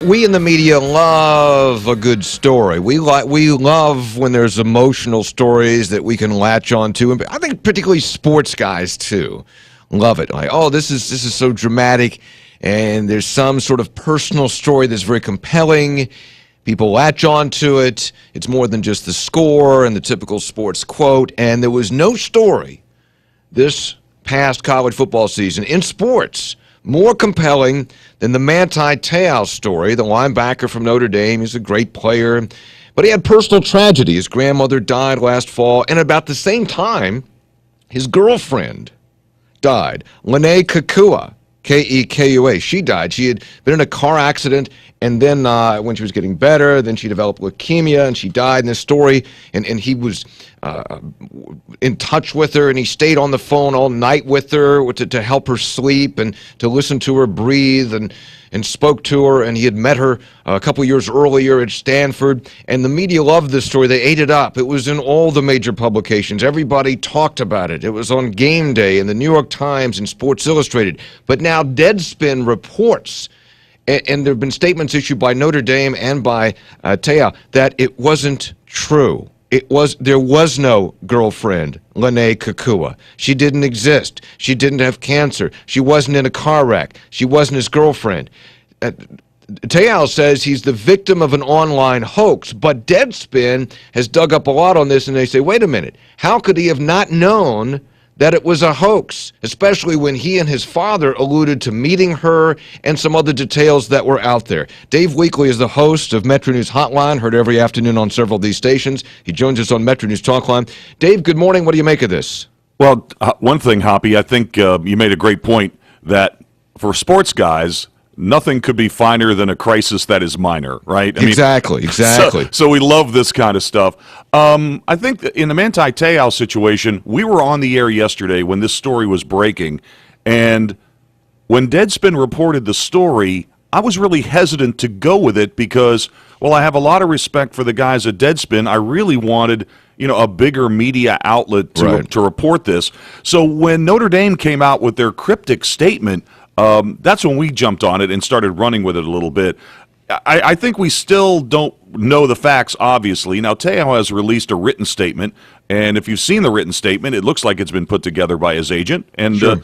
We in the media love a good story. We love when there's emotional stories that we can latch on to, and I think particularly sports guys too love it. Like, oh, this is so dramatic, and there's some sort of personal story that's very compelling. People latch on to it. It's more than just the score and the typical sports quote. And there was no story this past college football season in sports more compelling than the Manti Te'o story, the linebacker from Notre Dame. He's a great player, but he had personal tragedy. His grandmother died last fall, and about the same time, his girlfriend died. Lene Kekua, Kekua. She died. She had been in a car accident, and then when she was getting better, then she developed leukemia, and she died in this story. And he was in touch with her, and he stayed on the phone all night with her to help her sleep and to listen to her breathe, and spoke to her. And he had met her a couple years earlier at Stanford, and the media loved this story. They ate it up. It was in all the major publications. Everybody talked about it. It was on Game Day in the New York Times and Sports Illustrated. But now Deadspin reports, and there have been statements issued by Notre Dame and by Te'o, that it wasn't true. There was no girlfriend, Lene Kekua. She didn't exist. She didn't have cancer. She wasn't in a car wreck. She wasn't his girlfriend. Te'o says he's the victim of an online hoax, but Deadspin has dug up a lot on this, and they say, wait a minute, how could he have not known that it was a hoax, especially when he and his father alluded to meeting her and some other details that were out there. Dave Weekley is the host of MetroNews Hotline, heard every afternoon on several of these stations. He joins us on MetroNews Talkline. Dave, good morning. What do you make of this? Well, one thing, Hoppy, I think you made a great point that for sports guys, nothing could be finer than a crisis that is minor, right? Exactly. So we love this kind of stuff. I think that in the Manti Te'o situation, we were on the air yesterday when this story was breaking, and when Deadspin reported the story, I was really hesitant to go with it because, well, I have a lot of respect for the guys at Deadspin. I really wanted, a bigger media outlet to report this. So when Notre Dame came out with their cryptic statement, that's when we jumped on it and started running with it a little bit. I think we still don't know the facts, obviously. Now, Te'o has released a written statement, and if you've seen the written statement, it looks like it's been put together by his agent, and sure.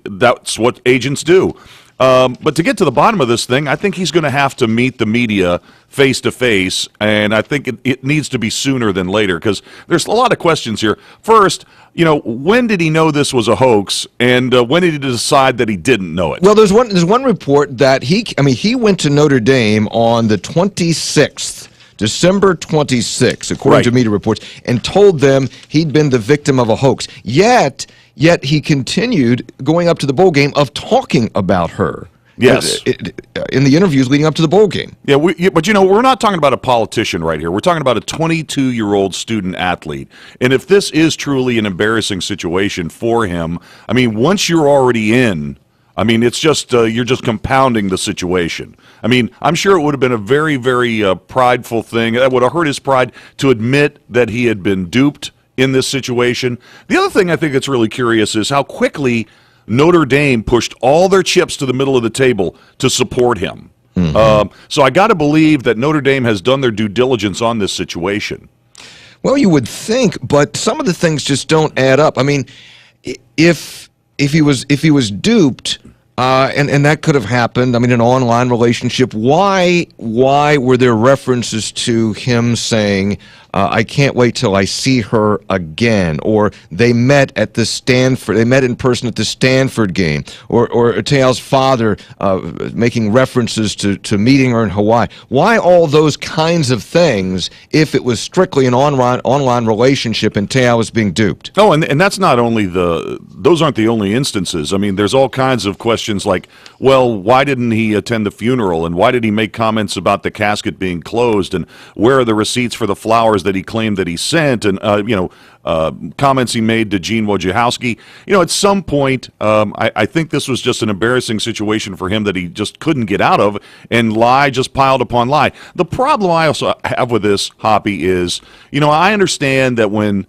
That's what agents do. But to get to the bottom of this thing, I think he's going to have to meet the media face-to-face, and I think it needs to be sooner than later because there's a lot of questions here. First, when did he know this was a hoax, and when did he decide that he didn't know it? Well, there's one report that he went to Notre Dame on the 26th, December 26th, according to media reports, and told them he'd been the victim of a hoax. Yet he continued going up to the bowl game of talking about her. Yes. In the interviews leading up to the bowl game. Yeah, but we're not talking about a politician right here. We're talking about a 22-year-old student athlete. And if this is truly an embarrassing situation for him, once you're already in, it's just you're just compounding the situation. I'm sure it would have been a very, very prideful thing. That would have hurt his pride to admit that he had been duped in this situation. The other thing I think that's really curious is how quickly Notre Dame pushed all their chips to the middle of the table to support him. Mm-hmm. So I got to believe that Notre Dame has done their due diligence on this situation. Well, you would think, but some of the things just don't add up. If he was duped, and that could have happened. An online relationship. Why were there references to him saying, "I can't wait till I see her again," or they met in person at the Stanford game, or Te'o's father making references to meeting her in Hawaii? Why all those kinds of things if it was strictly an online relationship and Te'o was being duped? Oh, and that's not only those aren't the only instances. There's all kinds of questions like, well, why didn't he attend the funeral, and why did he make comments about the casket being closed, and where are the receipts for the flowers that he claimed that he sent, and comments he made to Gene Wojciechowski. At some point, I think this was just an embarrassing situation for him that he just couldn't get out of, and lie just piled upon lie. The problem I also have with this, Hoppy, is, I understand that when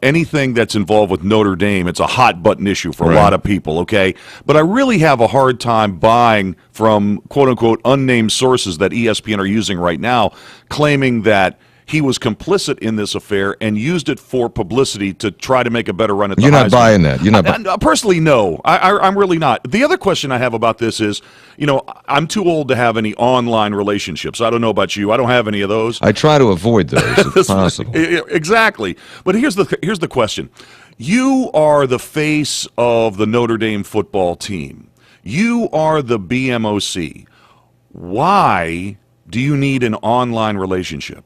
anything that's involved with Notre Dame, it's a hot button issue for a lot of people, okay? But I really have a hard time buying from quote-unquote unnamed sources that ESPN are using right now, claiming that he was complicit in this affair and used it for publicity to try to make a better run at the Heisman. You're not buying that. You're not. Personally, no. I'm really not. The other question I have about this is, I'm too old to have any online relationships. I don't know about you. I don't have any of those. I try to avoid those if possible. Exactly. But here's the question. You are the face of the Notre Dame football team. You are the BMOC. Why do you need an online relationship?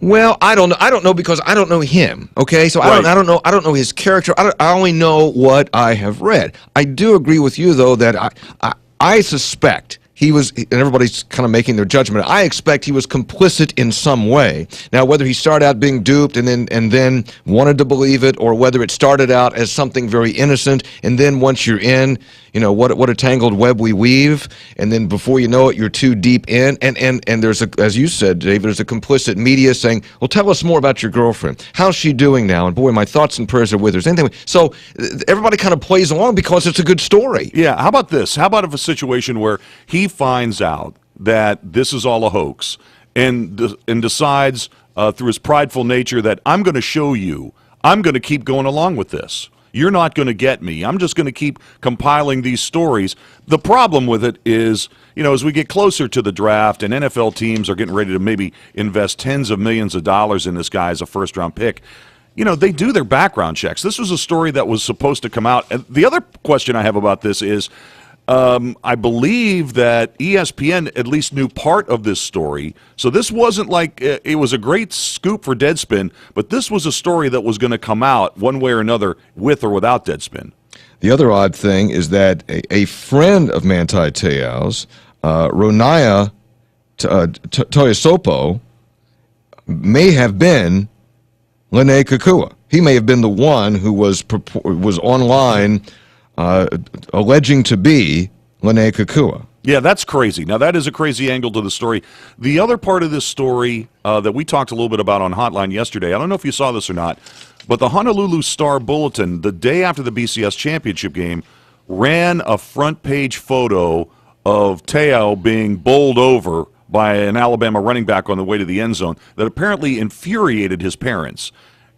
Well, I don't know because I don't know him. Okay, so I don't know his character. I only know what I have read. I do agree with you though that I suspect he was, and everybody's kind of making their judgment. I expect he was complicit in some way. Now, whether he started out being duped and then wanted to believe it, or whether it started out as something very innocent, and then once you're in, what a tangled web we weave, and then before you know it, you're too deep in. And there's as you said, David, there's a complicit media saying, "Well, tell us more about your girlfriend. How's she doing now?" And boy, my thoughts and prayers are with her. Anything. So everybody kind of plays along because it's a good story. Yeah. How about this? How about if a situation where he finds out that this is all a hoax and decides through his prideful nature that I'm going to show you, I'm going to keep going along with this. You're not going to get me. I'm just going to keep compiling these stories. The problem with it is, as we get closer to the draft and NFL teams are getting ready to maybe invest tens of millions of dollars in this guy as a first-round pick, they do their background checks. This was a story that was supposed to come out. And the other question I have about this is, I believe that ESPN at least knew part of this story. So this wasn't like it was a great scoop for Deadspin, but this was a story that was going to come out one way or another with or without Deadspin. The other odd thing is that a friend of Manti Te'o's, Ronaya Toyosopo, may have been Lene Kakua. He may have been the one who was online alleging to be Lene Kakua. Yeah, that's crazy. Now, that is a crazy angle to the story. The other part of this story that we talked a little bit about on Hotline yesterday, I don't know if you saw this or not, but the Honolulu Star-Bulletin, the day after the BCS championship game, ran a front-page photo of Te'o being bowled over by an Alabama running back on the way to the end zone that apparently infuriated his parents.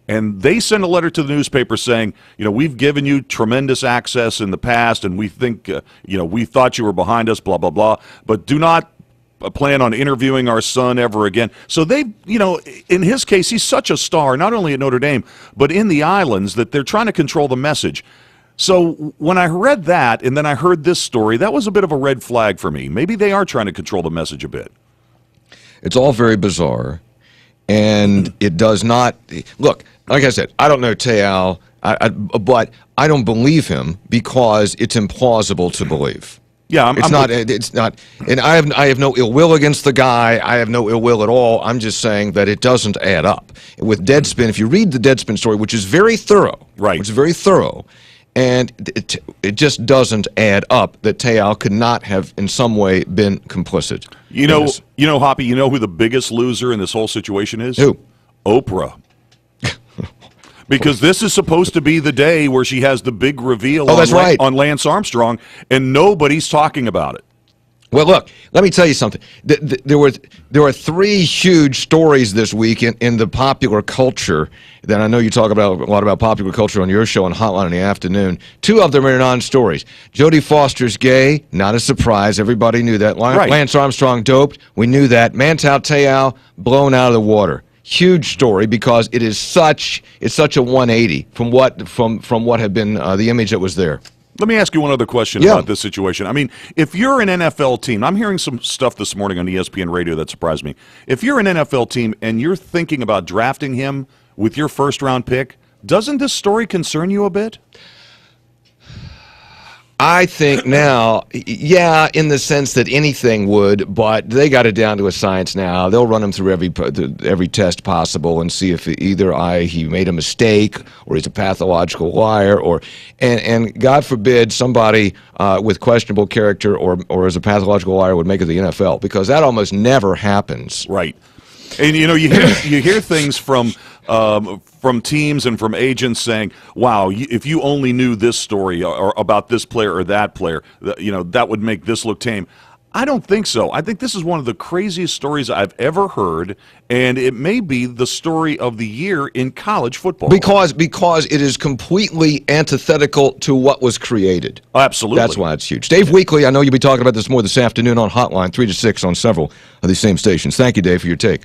And they sent a letter to the newspaper saying, we've given you tremendous access in the past, and we think, we thought you were behind us, blah, blah, blah, but do not plan on interviewing our son ever again. So they, in his case, he's such a star, not only at Notre Dame, but in the islands, that they're trying to control the message. So when I read that, and then I heard this story, that was a bit of a red flag for me. Maybe they are trying to control the message a bit. It's all very bizarre, and it does not look. Like I said, I don't know Te'o, but I don't believe him because it's implausible to believe. Yeah, it's not, and I have no ill will against the guy. I have no ill will at all. I'm just saying that it doesn't add up. With Deadspin, if you read the Deadspin story, which is very thorough, which is very thorough, and it just doesn't add up that Te'o could not have in some way been complicit. Hoppy, you know who the biggest loser in this whole situation is? Who? Oprah. Because this is supposed to be the day where she has the big reveal on Lance Armstrong, and nobody's talking about it. Well, look, let me tell you something. There were three huge stories this week in the popular culture that I know you talk about a lot about popular culture on your show on Hotline in the afternoon. Two of them are non-stories. Jodie Foster's gay, not a surprise. Everybody knew that. Lance Armstrong doped, we knew that. Manti Te'o blown out of the water. Huge story because it's such a 180 from what had been the image that was there. Let me ask you one other question about this situation. I mean, if you're an NFL team, I'm hearing some stuff this morning on ESPN radio that surprised me. If you're an NFL team and you're thinking about drafting him with your first-round pick, doesn't this story concern you a bit? I think now, yeah, in the sense that anything would, but they got it down to a science now. They'll run him through every test possible and see if either he made a mistake or he's a pathological liar, and God forbid somebody with questionable character or as a pathological liar would make it to the NFL, because that almost never happens. Right. And you hear things from from teams and from agents saying, "Wow, if you only knew this story or about this player or that player, that would make this look tame." I don't think so. I think this is one of the craziest stories I've ever heard, and it may be the story of the year in college football. Because it is completely antithetical to what was created. Absolutely. That's why it's huge. Dave Weekley, I know you'll be talking about this more this afternoon on Hotline, 3 to 6 on several of these same stations. Thank you, Dave, for your take.